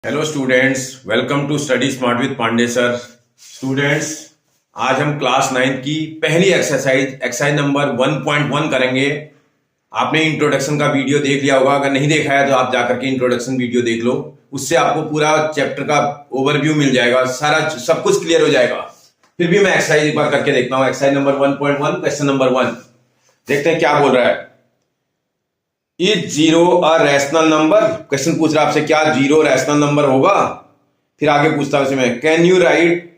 Hello students, welcome to study smart with Pandey sir. Students, आज हम class 9 की पहली एक्सरसाइज नंबर 1.1 करेंगे। आपने इंट्रोडक्शन का वीडियो देख लिया होगा, अगर नहीं देखा है तो आप जाकर के इंट्रोडक्शन वीडियो देख लो। उससे आपको पूरा चैप्टर का ओवरव्यू मिल जाएगा, सारा सब कुछ क्लियर हो जाएगा। फिर भी मैं एक्सरसाइज एक बार करके देखता हूँ। एक्सरसाइज नंबर 1.1 क्वेश्चन नंबर 1 देखते हैं क्या बोल रहा है। Is zero a rational number? Question पूछ रहा है आपसे, क्या जीरो रैशनल नंबर होगा? फिर आगे पूछता है उसमें, can you write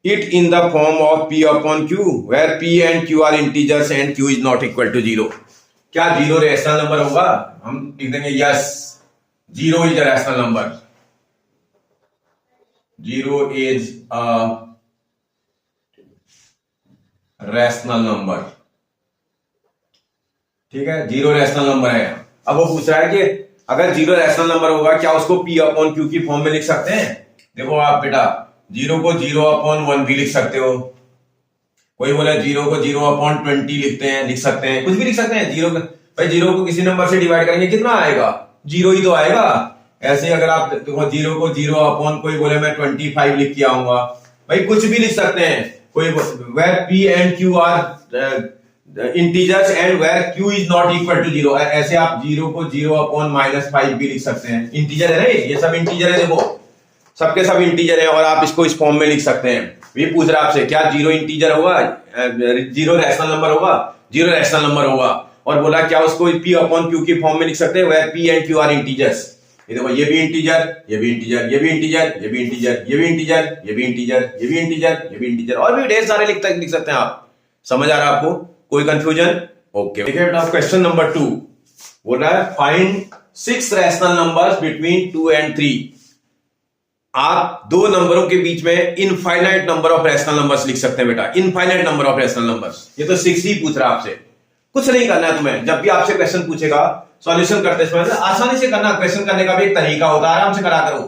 it in the form of p upon q where p and q are integers and q is not equal to zero. क्या जीरो रैशनल नंबर होगा? हम लिख देंगे yes, zero is a rational number. Zero is a rational number. ठीक है, zero rational number है। अब वो पूछ रहा है कि अगर जीरो रैशनल नंबर होगा, क्या उसको p अपॉन q की फॉर्म में लिख सकते हैं? देखो आप बेटा, जीरो को 0/1 भी लिख सकते हो। कोई बोले जीरो को 0/20 लिख सकते हैं, कुछ भी लिख सकते हैं। भाई जीरो को किसी नंबर से डिवाइड करेंगे कितना आएगा? जीरो ही तो आएगा। ऐसे अगर आप देखो, जीरो को 0/, कोई बोले मैं 25 लिख के आऊंगा, भाई कुछ भी लिख सकते हैं। कोई where p and q are integers and where q is not equal to zero, ऐसे आप जीरो को 0/-5 भी लिख सकते हैं। इंटीजर है ना, ये सब इंटीजर है। देखो सबके सब इंटीजर है और आप इसको इस फॉर्म में लिख सकते हैं। ये पूछ रहा है आपसे, क्या जीरो इंटीजर होगा? जीरो रैशनल नंबर होगा? जीरो रैशनल नंबर होगा। और बोला क्या उसको p अपॉन q की फॉर्म में लिख सकते हैं where p and q are integers. ये देखो, ये भी इंटीजर, ये भी इंटीजर, ये भी इंटीजर, ये भी इंटीजर, ये भी इंटीजर, ये भी इंटीजर, ये भी इंटीजर, ये भी इंटीजर, और भी ढेर सारे लिख सकते हैं आप। समझ आ रहा है आपको? कोई कंफ्यूजन? ओके। देखिए बेटा, क्वेश्चन नंबर 2 बोल रहा है, find 6 rational numbers between 2 and 3। आप दो नंबरों के बीच में infinite number of rational numbers लिख सकते हैं बेटा, infinite number of rational numbers. ये तो 6 ही पूछ रहा है आपसे, कुछ नहीं करना है तुम्हें। जब भी आपसे क्वेश्चन पूछेगा, सॉल्यूशन करते समय आसानी से करना। क्वेश्चन करने का भी एक तरीका होता है, आराम से करा करो।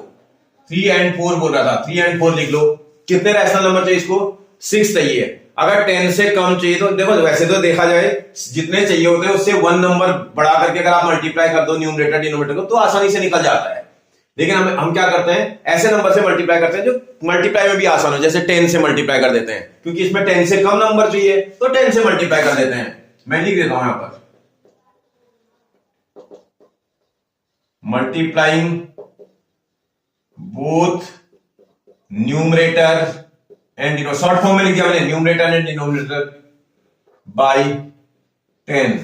3 एंड 4 बोल रहा था, 3 एंड 4 लिख लो। कितने रैशनल नंबर चाहिए इसको? 6 चाहिए। अगर 10 से कम चाहिए तो देखो, वैसे तो देखा जाए जितने चाहिए होते हैं उससे 1 नंबर बढ़ा करके अगर आप मल्टीप्लाई कर दो न्यूमरेटर डिनोमिनेटर को, तो आसानी से निकल जाता है। लेकिन हम क्या करते हैं, ऐसे नंबर से मल्टीप्लाई करते हैं जो मल्टीप्लाई में भी आसान हो। जैसे 10 से मल्टीप्लाई कर देते हैं, क्योंकि इसमें 10 से कम नंबर चाहिए तो 10 से मल्टीप्लाई कर देते हैं। मैं लिख देता हूं यहां पर, multiplying both numerator and denominator, short form में लिख दिया मैंने, न्यूमरेटर एंड डिनोमिनेटर बाय 10।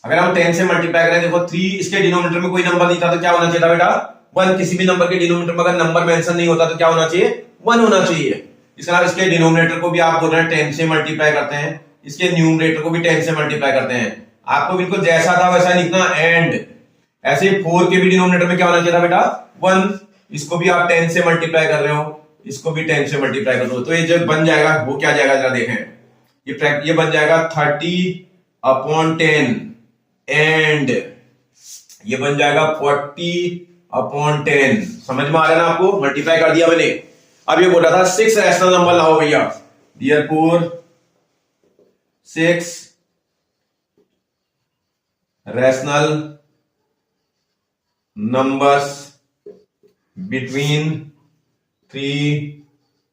अगर हम 10 से मल्टीप्लाई करें, देखो 3, इसके डिनोमिनेटर में कोई नंबर नहीं था तो क्या होना चाहिए था बेटा? 1। किसी भी नंबर के डिनोमिनेटर में अगर नंबर मेंशन नहीं होता तो क्या होना चाहिए? 1 होना चाहिए। इसके डिनोमिनेटर को भी आप बोल रहे हैं 10 से मल्टीप्लाई करते हैं, इसके न्यूमरेटर को भी 10 से मल्टीप्लाई करते हैं। आपको बिल्कुल जैसा था वैसा लिखना। एंड ऐसे 4 के भी डिनोमिनेटर में क्या होना चाहिए था बेटा? 1। इसको भी आप 10 से मल्टीप्लाई कर रहे हो, इसको भी 10 से मल्टीप्लाई कर दो, तो ये जब बन जाएगा वो क्या जाएगा जरा देखें। ये बन जाएगा 30/10 एंड ये बन जाएगा 40/10। समझ में आ रहा है ना आपको? मल्टीप्लाई कर दिया मैंने। अब ये बोल रहा था 6 रैशनल नंबर लाओ भैया। Therefore 6 rational numbers between 3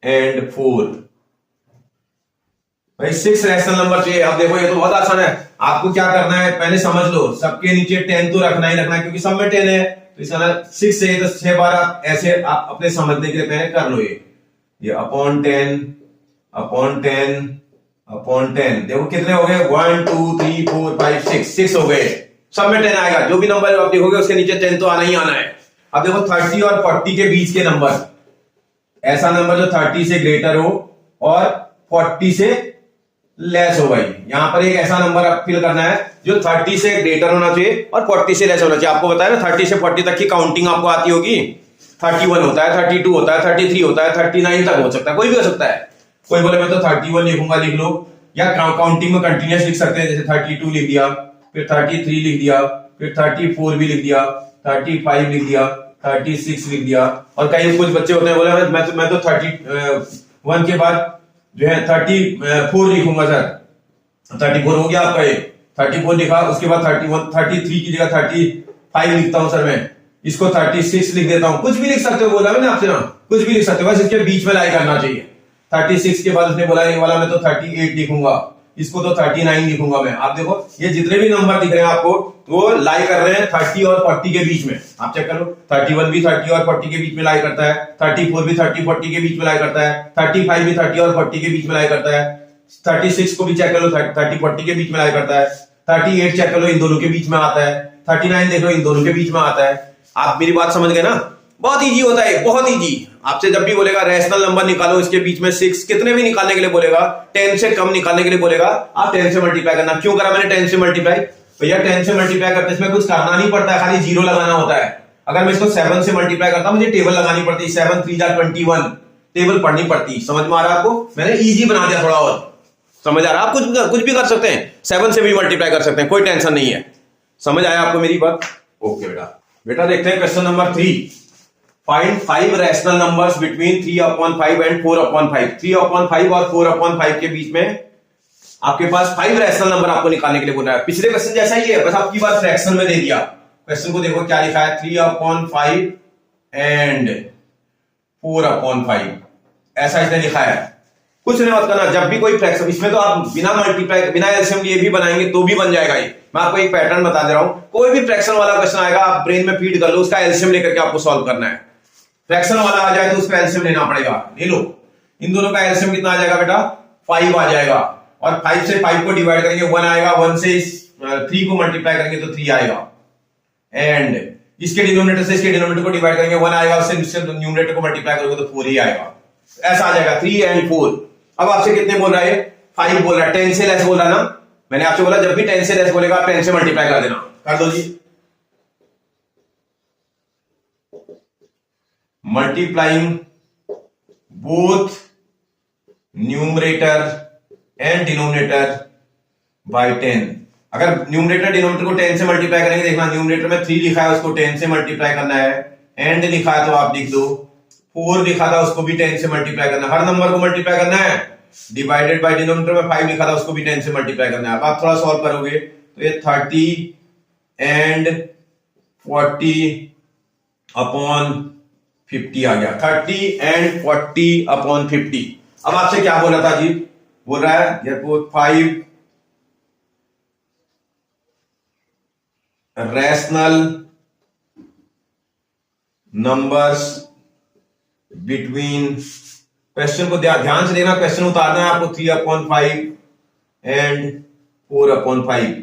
and 4। भाई 6 रैशनल नंबर चाहिए। अब देखो, ये तो बहुत आसान है। आपको क्या करना है पहले समझ लो। सबके नीचे 10 तो रखना ही रखना है, क्योंकि सब में 10 है। तो इसका 6 है तो 6 बार आप ऐसे आप अपने समझने के लिए पहले कर लो। ये अपॉन 10 देखो कितने हो गए? 1 2 3 4 5 6 हो गए। सब में 10 आएगा। जो भी नंबर आप देखोगे उसके नीचे 10 तो आना ही आना है। अब देखो 30 और 40 के बीच के नंबर, ऐसा नंबर जो 30 से ग्रेटर हो और 40 से लेस हो। भाई यहां पर एक ऐसा नंबर फिल करना है जो 30 से ग्रेटर होना चाहिए और 40 से लेस होना चाहिए। आपको बताया ना 30 से 40 तक की काउंटिंग आपको आती होगी। 31 होता है, 32 होता है, 33 होता है, 39 तक हो सकता है, कोई भी हो सकता है। कोई बोले मैं तो 31 लिखूंगा, लिख लो। या काउंटिंग में कंटिन्यूस लिख सकते हैं, जैसे 32 लिख दिया, फिर 33 लिख दिया, फिर 34 भी लिख दिया, 35 लिख दिया, 36 लिख दिया। और कई कुछ बच्चे होते हैं बोले मैं तो 31 के बाद जो है 34 लिखूंगा सर। 34 हो गया आपका, ये 34 लिखा, उसके बाद 33 की जगह 35 लिखता हूं सर मैं। इसको 36 लिख देता हूं, कुछ भी लिख सकते हो, बोला मैंने आपसे ना, कुछ भी लिख सकते हो, बस इसके बीच में लाई करना चाहिए। 36 के बाद उसने बोला ये वाला मैं तो 38 लिखूंगा, इसको तो 39 लिखूंगा मैं। आप देखो ये जितने भी नंबर दिख रहे हैं आपको वो लाई कर रहे हैं 30 और 40 के बीच में। आप चेक करो, 31 भी 30 और 40 के बीच में लाई करता है, 34 भी 30-40 के बीच में लाई करता है, 35 भी 30 और 40 के बीच में लाई करता है, 36 को भी चेक कर लो 30-40 के बीच में लाई करता है, 38 चेक कर लो इन दोनों के बीच में आता है, 39 देख लो इन दोनों के बीच में आता है। आप मेरी बात समझ गए ना, बहुत इजी होता है, बहुत इजी। आपसे जब भी बोलेगा रैशनल नंबर निकालो, इसके बीच में 6 कितने भी निकालने के लिए बोलेगा, 10 से कम निकालने के लिए बोलेगा, आप 10 से मल्टीप्लाई करना। क्यों करा मैंने 10 से मल्टीप्लाई? भैया 10 से मल्टीप्लाई करते इसमें कुछ करना नहीं पड़ता है, खाली जीरो लगाना होता है। अगर मैं इसको 7 से मल्टीप्लाई करता मुझे टेबल लगानी पड़ती, 7 3 जा 21 टेबल पढ़नी पड़ती। समझ में आ रहा है आपको? मैंने इजी बना दिया थोड़ा और। समझ आ रहा है? आप कुछ भी कर सकते हैं, 7 से भी मल्टीप्लाई कर सकते हैं, कोई टेंशन नहीं है। समझ आया आपको मेरी बात? ओके बेटा देखते हैं question number 3। Find 5 rational numbers between 3/5 and 4/5। 3/5 और 4/5 के बीच में आपके पास 5 रैशनल नंबर आपको निकालने के लिए बोल रहा है। पिछले क्वेश्चन जैसा ही है, बस आपकी बात फ्रैक्शन में दे दिया। क्वेश्चन को देखो क्या लिखा है, 3/5 एंड 4/5 ऐसा इसने लिखा है। कुछ नहीं मत करना, जब भी कोई फ्रैक्शन, इसमें तो आप बिना मल्टीप्लाई बिना एलसीएम लिए भी बनाएंगे तो भी बन जाएगा ये। मैं आपको एक पैटर्न बता दे रहा हूं, कोई भी फ्रैक्शन वाला क्वेश्चन आएगा आप ब्रेन में फीड कर लो, उसका एलसीएम लेकर के आपको सॉल्व करना है। फ्रैक्शन वाला आ जाए तो उसका एलसीएम लेना पड़ेगा। ले लो, इन दोनों का एलसीएम कितना आ जाएगा बेटा? 5 आ जाएगा, और 5 से 5 को डिवाइड करेंगे 1 आएगा, 1 से 3 को मल्टीप्लाई करेंगे तो 3 आएगा, एंड इसके डिनोमिनेटर से इसके डिनोमिनेटर को डिवाइड करेंगे 1 आएगा, उससे न्यूमरेटर को मल्टीप्लाई करोगे तो 4 ही आएगा। ऐसा आ जाएगा 3 एंड 4। अब आपसे कितने बोल रहा है? 5 बोल रहा है, 10 से लेस बोल रहा है ना। मैंने आपसे बोला जब भी 10 से लेस बोलेगा आप 10 से मल्टीप्लाई कर देना। कर दो जी, multiplying both numerator and denominator by 10। अगर न्यूमरेटर डिनोमिनेटर को 10 से मल्टीप्लाई करेंगे, देखना न्यूमरेटर में 3 लिखा है उसको 10 से मल्टीप्लाई करना है, एंड लिखा है तो आप लिख दो, 4 लिखा था उसको भी 10 से मल्टीप्लाई करना है, हर नंबर को मल्टीप्लाई करना है, डिवाइडेड बाय डिनोमिनेटर में 5 लिखा था उसको भी 10 से मल्टीप्लाई करना है। अब आप थोड़ा सॉल्व करोगे तो ये 30 एंड 40/50 आ गया, 30 एंड 40/50। अब आपसे क्या बोला था जी? बोल रहा है ये 5 रैशनल नंबर्स बिटवीन, क्वेश्चन को ध्यान से देखना, क्वेश्चन उतारना है आपको, 3/5 एंड 4/5।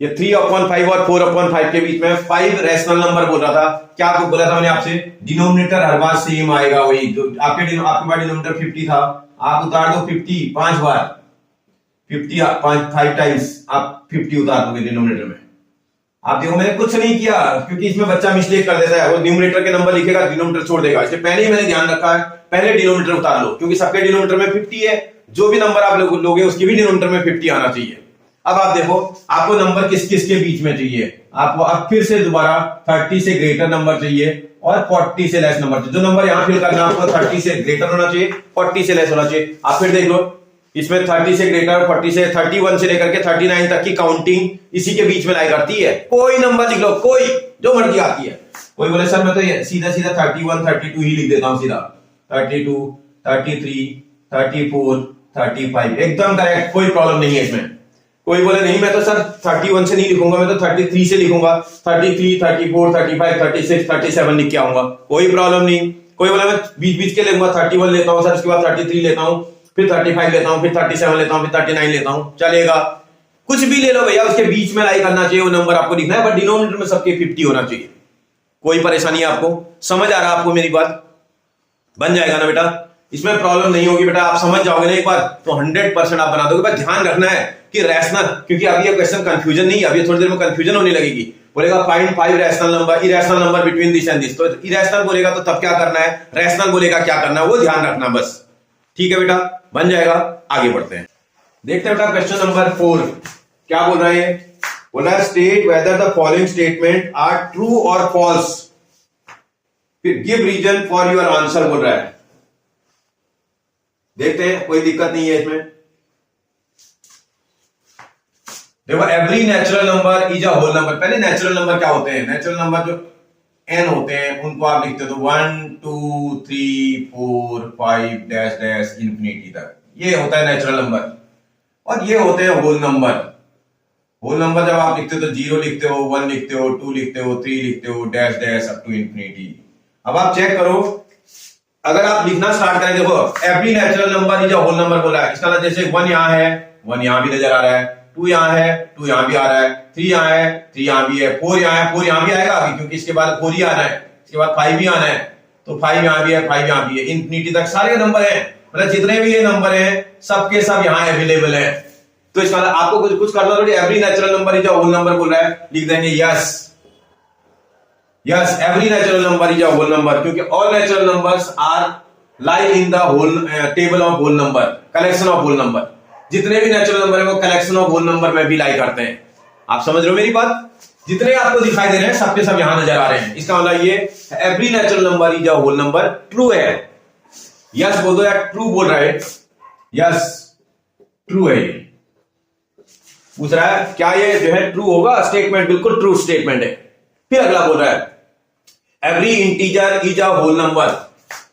ये 3/5 और 4/5 के बीच में 5 रैशनल नंबर बोल रहा था। क्या आपको बोला था मैंने आपसे? डिनोमिनेटर हर बार सेम आएगा, वही जो आपके पास डिनोमिनेटर 50 था, आप उतार दो 50 5 बार, 50 5 टाइम्स आप 50 उतार दोगे डिनोमिनेटर में। आप देखो मैंने कुछ नहीं किया, क्योंकि इसमें बच्चा मिस्टेक कर देता है, वो न्यूमरेटर के नंबर लिखेगा डिनोमिनेटर छोड़ देगा, इसलिए पहले ही मैंने ध्यान रखा है पहले डिनोमिनेटर उतार लो, क्योंकि सबके डिनोमिनेटर में 50 है, जो भी नंबर आप लोगे उसकी भी डिनोमिनेटर में 50 आना चाहिए। अब आप देखो आपको नंबर किस किस के बीच में चाहिए, आपको अब फिर से दोबारा 30 से ग्रेटर नंबर चाहिए और 40 से लेस नंबर चाहिए। जो नंबर यहां फिल करना है आपको 30 से ग्रेटर होना चाहिए, 40 से लेस होना चाहिए। आप फिर देख लो इसमें 30 से ग्रेटर, 40 से 31 से लेकर के 39 तक की काउंटिंग इसी के बीच में लाई करती है। कोई नंबर लिख लो, कोई जो मर्जी आती है। कोई बोले सर मैं तो सीधा 31 32 ही लिख देता हूं, सीधा 32 33 34 35 एकदम करेक्ट, कोई प्रॉब्लम नहीं है इसमें। कोई बोले नहीं मैं तो सर 31 से नहीं लिखूंगा, मैं तो 33 से लिखूंगा, 33 34 35 36 37 लिख के आऊंगा, कोई प्रॉब्लम नहीं। कोई बोला मैं बीच बीच के लिखूंगा, 31 लेता हूं सर, उसके बाद 33 लेता हूं, फिर 35 लेता हूं, फिर 37 लेता हूं, फिर 39 लेता हूं, चलेगा। कुछ भी ले लो भैया, उसके बीच में लाई करना चाहिए, वो नंबर आपको लिखना है, बट डिनोमिनेटर में सबके 50 होना चाहिए। कोई परेशानी है आपको? समझ आ रहा है आपको मेरी बात? बन जाएगा ना बेटा, इसमें प्रॉब्लम नहीं होगी बेटा, आप समझ जाओगे ना एक बार तो 100% आप बना दोगे। बस ध्यान रखना है कि रैशनल, क्योंकि अभी ये क्वेश्चन कंफ्यूजन नहीं है, अभी थोड़ी देर में कंफ्यूजन होने लगेगी। बोलेगा find 5 rational number, irrational number between this and this, तो इरेशनल बोलेगा तो तब क्या करना है, रैशनल बोलेगा क्या करना है, वो ध्यान रखना बस। ठीक है बेटा, बन जाएगा। आगे बढ़ते हैं, देखते हैं बेटा क्वेश्चन नंबर 4 क्या बोल रहा है। बोल रहा है state whether the following statement are true और फॉल्स, फिर give reason for your answer बोल रहा है। देखते हैं, कोई दिक्कत नहीं है इसमें। देखो every natural number is a whole number. पहले नेचुरल नंबर क्या होते हैं? नेचुरल नंबर जो n होते हैं उनको आप लिखते हो तो 1 2 3 4 5 डैश डैश इंफिनिटी तक, ये होता है नेचुरल नंबर। और ये होते हैं होल नंबर। होल नंबर जब आप लिखते हो तो 0 लिखते हो, 1 लिखते हो, 2 लिखते हो, 3 लिखते हो, dash dash up to infinity. अब आप चेक करो, अगर आप लिखना स्टार्ट करें, देखो every natural number is a whole number बोला है, इसका मतलब जैसे 1 यहां है, 1 यहां भी नजर आ रहा है, 2 यहां है, 2 यहां भी आ रहा है, 3 यहां है, 3 यहां भी है, 4 यहां है, 4 यहां भी आएगा अभी, क्योंकि इसके बाद 4 ही आना है, इसके बाद 5 भी आना है, तो 5 यहां भी है, 5 यहां भी है, इंफिनिटी तक सारे नंबर हैं। मतलब जितने भी ये नंबर हैं सबके सब यहां अवेलेबल है। तो इसका मतलब आपको कुछ करना थोड़ी, every natural number is a whole number बोल रहा है, लिख देंगे yes yes every natural number is a whole number, क्योंकि all natural numbers are lie in the whole table of whole number, collection of whole number. जितने भी natural number है वो कलेक्शन ऑफ होल नंबर में भी लाई करते हैं। आप समझ रहे हो मेरी बात? जितने आपको दिखाई दे रहे हैं सबके सब यहां नजर आ रहे हैं। इसका मतलब ये every natural number is a whole number true है। यस बोल दो यार, ट्रू बोल रहा है, यस ट्रू है। ये पूछ रहा है क्या ये जो है ट्रू होगा? स्टेटमेंट बिल्कुल ट्रू स्टेटमेंट है। फिर अगला बोल रहा है every integer is a whole number.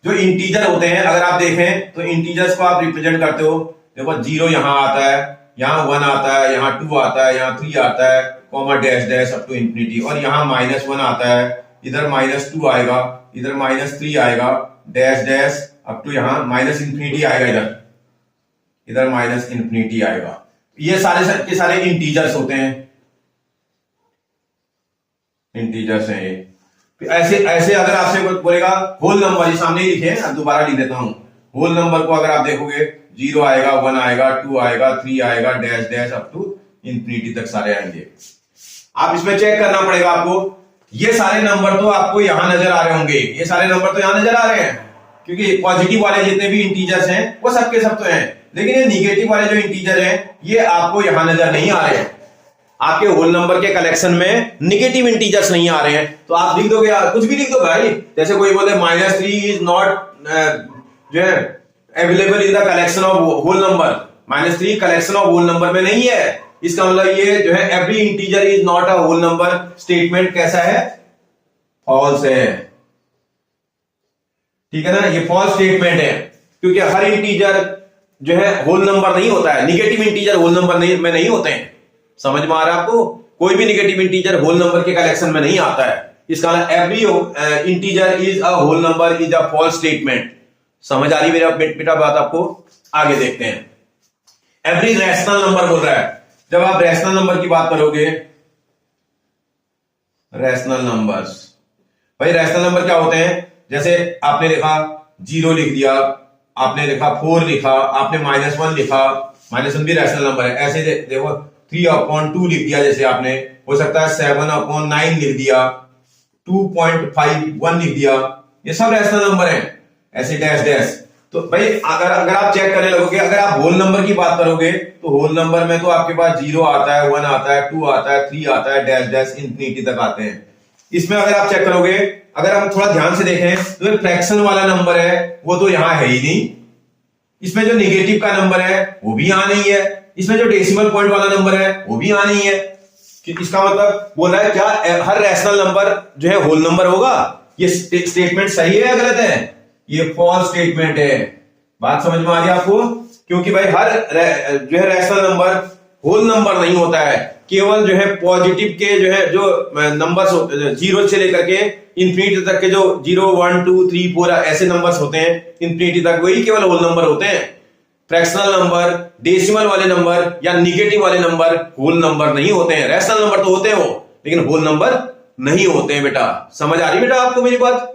जो इंटीजर होते हैं अगर आप देखें तो इंटीजर्स को आप रिप्रेजेंट करते हो, देखो 0 यहां आता है, यहां 1 आता है, यहां 2 आता है, यहां 3 आता है, comma dash dash up to infinity, और यहां -1 आता है, इधर -2 आएगा, इधर -3 आएगा, डैश डैश अप टू यहां माइनस इंफिनिटी आएगा, इधर माइनस इंफिनिटी आएगा। ये सारे के सारे इंटीजर्स होते हैं, इंटीजर्स हैं ये। ऐसे ऐसे अगर आपसे बोलेगा होल नंबर, ये सामने ही लिखे हैं, अब दोबारा लिख देता हूं। होल नंबर को अगर आप देखोगे 0 आएगा, 1 आएगा, 2 आएगा, 3 आएगा, dash dash up to infinity तक सारे आएंगे। आप इसमें चेक करना पड़ेगा आपको, ये सारे नंबर तो आपको यहां नजर आ रहे होंगे, ये सारे नंबर तो यहां नजर आ रहे हैं, क्योंकि पॉजिटिव वाले जितने भी इंटीजर्स हैं वो सबके सब तो हैं, लेकिन ये निगेटिव वाले जो इंटीजर हैं ये आपको यहां नजर नहीं आ रहे हैं। आपके होल नंबर के कलेक्शन में निगेटिव इंटीजर्स नहीं आ रहे हैं, तो आप लिख दोगे यार, कुछ भी लिख दो भाई। जैसे कोई बोले -3 इज नॉट जो है available in the collection of whole number, -3 collection of whole number में नहीं है। इसका मतलब ये जो है every integer is not a whole number statement कैसा है? फॉल्स है। ठीक है ना, ये फॉल्स स्टेटमेंट है, क्योंकि हर इंटीजर जो है होल नंबर नहीं होता है, निगेटिव इंटीजर होल नंबर में नहीं होते हैं। समझ में आ रहा है आपको? कोई भी निगेटिव इंटीजर होल नंबर के कलेक्शन में नहीं आता है। इसका मतलब every integer is a whole number is a false statement. समझ आ रही मेरा बेटा बात आपको? आगे देखते हैं। एवरी रैशनल नंबर बोल रहा है, जब आप रैशनल नंबर की बात करोगे, रैशनल नंबर्स, भाई रैशनल नंबर क्या होते हैं? जैसे आपने लिखा 0 लिख दिया, आपने लिखा 4 लिखा, आपने -1 लिखा, -1 भी रैशनल नंबर है। ऐसे देखो 3/2 लिख दिया, जैसे आपने हो सकता है 7/9 लिख दिया, 2.51 लिख दिया, ये सब रैशनल नंबर है। ऐसे डैश डैश। तो भाई अगर आप चेक करने लगोगे, अगर आप होल नंबर की बात करोगे तो होल नंबर में तो आपके पास 0 आता है, 1 आता है, 2 आता है, 3 आता है, डैश डैश इंफिनिटी तक आते हैं। इसमें अगर आप चेक करोगे, अगर हम थोड़ा ध्यान से देखें तो फ्रैक्शन वाला नंबर है वो तो यहां है ही नहीं। इसमें जो निगेटिव का नंबर है वो भी यहां नहीं है। इसमें जो डेसिमल पॉइंट वाला नंबर है वो भी यहां नहीं है। कि इसका मतलब बोल रहा है क्या हर रैशनल नंबर जो है होल नंबर होगा? ये स्टेटमेंट सही है या गलत है? ये फॉल्स स्टेटमेंट है। बात समझ में आ रही है आपको? क्योंकि भाई हर जो है रैशनल नंबर होल नंबर नहीं होता है, केवल जो है पॉजिटिव के जो है जो नंबर्स 0 से लेकर के इंफिनिटी तक के जो 0 1 2 3 4 ऐसे नंबर्स होते हैं इंफिनिटी तक, वही केवल होल नंबर होते हैं। फ्रैक्शनल नंबर, डेसिमल वाले नंबर या निगेटिव वाले नंबर होल नंबर नहीं होते हैं। रैशनल नंबर तो होते हो लेकिन होल नंबर नहीं होते हैं। बेटा समझ आ रही बेटा आपको मेरी बात?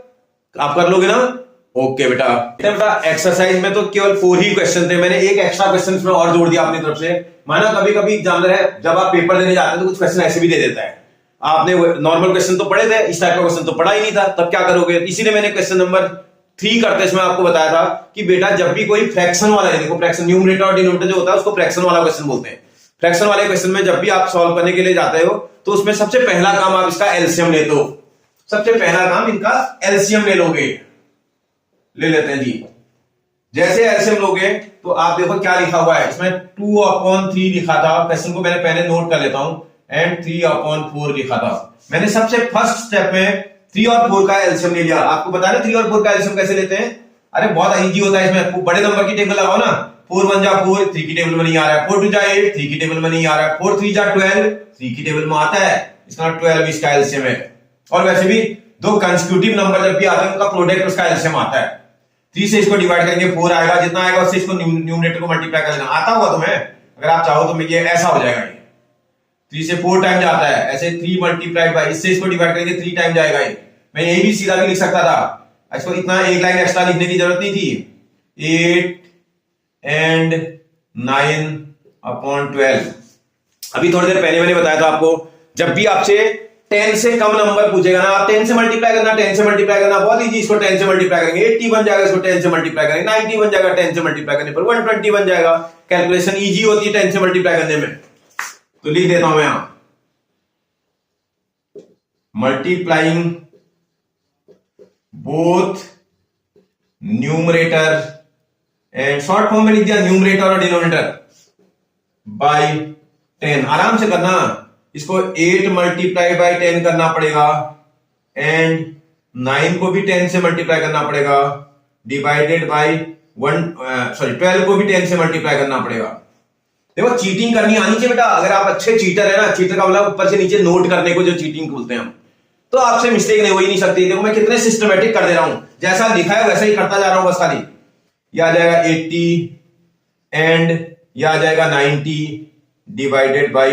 आप कर लोगे ना? ओके बेटा। बेटा एक्सरसाइज में तो केवल 4 ही क्वेश्चन थे, मैंने एक एक्स्ट्रा क्वेश्चन इसमें और जोड़ दिया अपनी तरफ से। माना कभी कभी एग्जामिनर है जब आप पेपर देने जाते हैं तो कुछ क्वेश्चन ऐसे भी दे देता है। आपने नॉर्मल क्वेश्चन तो पढ़े थे, इस टाइप का क्वेश्चन तो पढ़ा ही नहीं था, तब क्या करोगे? इसीलिए मैंने क्वेश्चन नंबर 3 करते इसमें आपको बताया था कि बेटा जब भी कोई फ्रैक्शन वाला है, देखो फ्रैक्शन न्यूमरेटर और डिनोमिनेटर जो होता है उसको फ्रैक्शन वाला क्वेश्चन बोलते हैं। फ्रैक्शन वाले क्वेश्चन में जब भी आप सॉल्व करने के लिए जाते हो तो उसमें सबसे पहला काम आप इसका एलसीएम ले लो। सबसे पहला काम इनका एलसीएम ले लोगे। ले लेते हैं जी। जैसे एलसीएम लोगे तो आप देखो क्या लिखा हुआ है इसमें, 2/3 लिखा था। क्वेश्चन को मैंने पहले नोट कर लेता हूं, एंड 3/4 लिखा था। मैंने सबसे फर्स्ट स्टेप में 3 और 4 का एलसीएम ले लिया। आपको पता है 3 और 4 का एलसीएम कैसे लेते हैं? अरे बहुत इजी होता है, इसमें बड़े नंबर की टेबल लगाओ ना। 4 1 जा 4, 3 की टेबल में नहीं आ रहा है। 4 2 जा 8, 3 की टेबल में नहीं आ रहा है। 4 3 जा 12, 3 की टेबल में आता है। इसका 12 इसका एलसीएम है। और वैसे भी दो कंसेक्यूटिव नंबर जब भी आते हैं उनका प्रोडक्ट उसका एलसीएम आता है। 3 से इसको डिवाइड करेंगे 4 आएगा, जितना आएगा उससे इसको न्यूमरेटर को मल्टीप्लाई कर देना। आता होगा तुम्हें, अगर आप चाहो तो ये ऐसा हो जाएगा। 3 से 4 टाइम जाता है, ऐसे 3 मल्टीप्लाइड बाय, इससे इसको डिवाइड करेंगे 3 टाइम जाएगा। मैं यही भी सीधा भी लिख सकता था, इसको इतना एक लाइन एक्स्ट्रा लिखने की जरूरत नहीं थी। 8 एंड 9/12। अभी थोड़ी देर पहले मैंने बताया था आपको, जब भी आपसे 10 से कम नंबर पूछेगा ना, आप 10 से मल्टीप्लाई करना, 10 से मल्टीप्लाई करना बहुत इजी। इसको 10 से मल्टीप्लाई करेंगे 80 बन जाएगा, इसको 10 से मल्टीप्लाई करेंगे 90 बन जाएगा, 10 से मल्टीप्लाई करने पर 120 बन जाएगा। कैलकुलेशन इजी होती है 10 से मल्टीप्लाई करने में। तो लिख देता हूं मैं यहां, multiplying both numerator and, short form में लिख दिया न्यूमरेटर और डिनोमिनेटर, बाय 10। आराम से करना, इसको 8 मल्टीप्लाई बाय 10 करना पड़ेगा, एंड 9 को भी 10 से मल्टीप्लाई करना पड़ेगा, डिवाइडेड बाय 12 को भी 10 से मल्टीप्लाई करना पड़ेगा। देखो चीटिंग करनी आनी चाहिए बेटा। अगर आप अच्छे चीटर है ना, चीटर का मतलब ऊपर से नीचे नोट करने को जो चीटिंग बोलते हैं हम, तो आपसे मिस्टेक नहीं हो ही नहीं सकती। देखो मैं कितने सिस्टमेटिक कर दे रहा हूं, जैसा लिखा है वैसा ही करता जा रहा हूं बस। खाली ये आ जाएगा 80 एंड ये आ जाएगा 90 डिवाइडेड बाय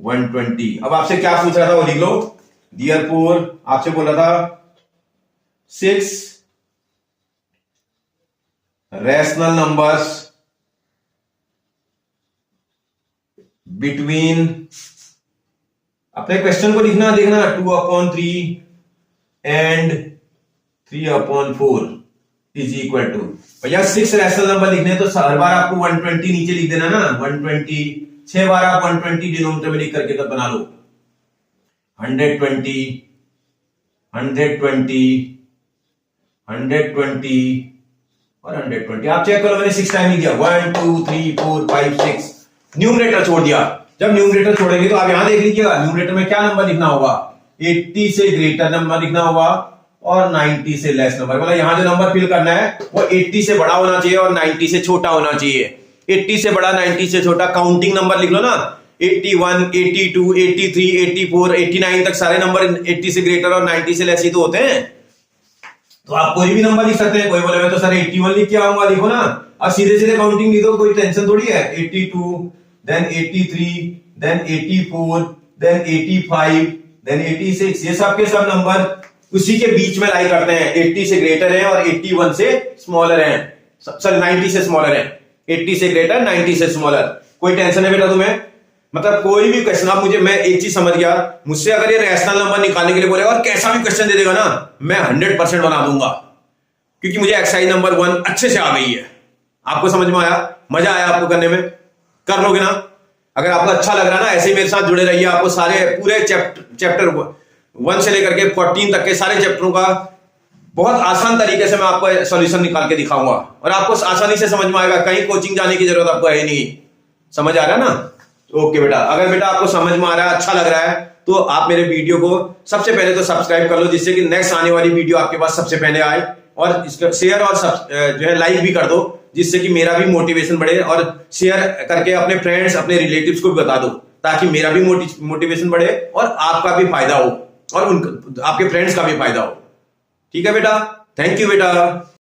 120। अब आपसे क्या पूछ रहा था वो लिख लो। देयरफॉर आपसे बोला था 6 रैशनल नंबर्स बिटवीन, अपने क्वेश्चन को लिखना, देखना 2/3 एंड 3/4 इज इक्वल टू, भैया 6 रैशनल नंबर लिखने तो हर बार आपको 120 नीचे लिख देना ना। 120 6 बार आप 120 डिनोमिनेटर में लिख करके तब बना लो। 120 120 120 और 120। आप चेक करो, मैंने 6 टाइम लिख दिया। 1 2 3 4 5 6। न्यूमरेटर छोड़ दिया। जब न्यूमरेटर छोड़ेंगे तो आप यहां देख लीजिएगा, न्यूमरेटर में क्या नंबर लिखना होगा? 80 से ग्रेटर नंबर लिखना होगा और 90 से लेस नंबर। मतलब यहां जो नंबर फिल करना है वो 80 से बड़ा होना चाहिए और 90 से छोटा होना चाहिए। 80 से बड़ा 90 से छोटा काउंटिंग नंबर लिख लो ना। 81 82 83 84 89 तक सारे नंबर 80 से ग्रेटर और 90 से लेस ही तो होते हैं। तो आप कोई भी नंबर लिख सकते हैं। कोई बोले मैं तो सर 81 लिख के आऊंगा, लिखो ना। अब सीधे सीधे काउंटिंग लिख दो, कोई टेंशन थोड़ी है। 82 देन 83 देन 84 देन 85 देन 86। ये सब के सब नंबर उसी के बीच में लाई करते हैं। 80 से ग्रेटर है और 81 से स्मॉलर है, सॉरी 90 से स्मॉलर है। 80 से ग्रेटर 90 से स्मॉलर। कोई टेंशन है बेटा तुम्हें? मतलब कोई भी क्वेश्चन आप मुझे, मैं एक चीज समझ गया, मुझसे अगर ये रैशनल नंबर निकालने के लिए बोलेगा और कैसा भी क्वेश्चन दे देगा ना, मैं 100% बना दूंगा, क्योंकि मुझे एक्सरसाइज नंबर 1 अच्छे से आ गई है। आपको समझ में आया? मजा आया आपको करने में? कर लोगे ना? अगर आपको अच्छा लग रहा है ना, ऐसे ही मेरे साथ जुड़े रहिए। आपको सारे पूरे चैप्टर 1 से लेकर के 14 तक के सारे चैप्टरों का बहुत आसान तरीके से मैं आपको सॉल्यूशन निकाल के दिखाऊंगा और आपको आसानी से समझ में आएगा। कहीं कोचिंग जाने की जरूरत आपको है नहीं। समझ आ रहा है ना? ओके बेटा, अगर बेटा आपको समझ में आ रहा है, अच्छा लग रहा है, तो आप मेरे वीडियो को सबसे पहले तो सब्सक्राइब कर लो, जिससे कि नेक्स्ट आने वाली वीडियो आपके पास सबसे पहले आए। और इसका शेयर और जो है लाइक भी कर दो, जिससे कि मेरा भी मोटिवेशन बढ़े। और शेयर करके अपने फ्रेंड्स अपने रिलेटिव्स को भी बता दो, ताकि मेरा भी मोटिवेशन बढ़े और आपका भी फायदा हो और आपके फ्रेंड्स का भी फायदा हो। ठीक है बेटा? थैंक यू बेटा।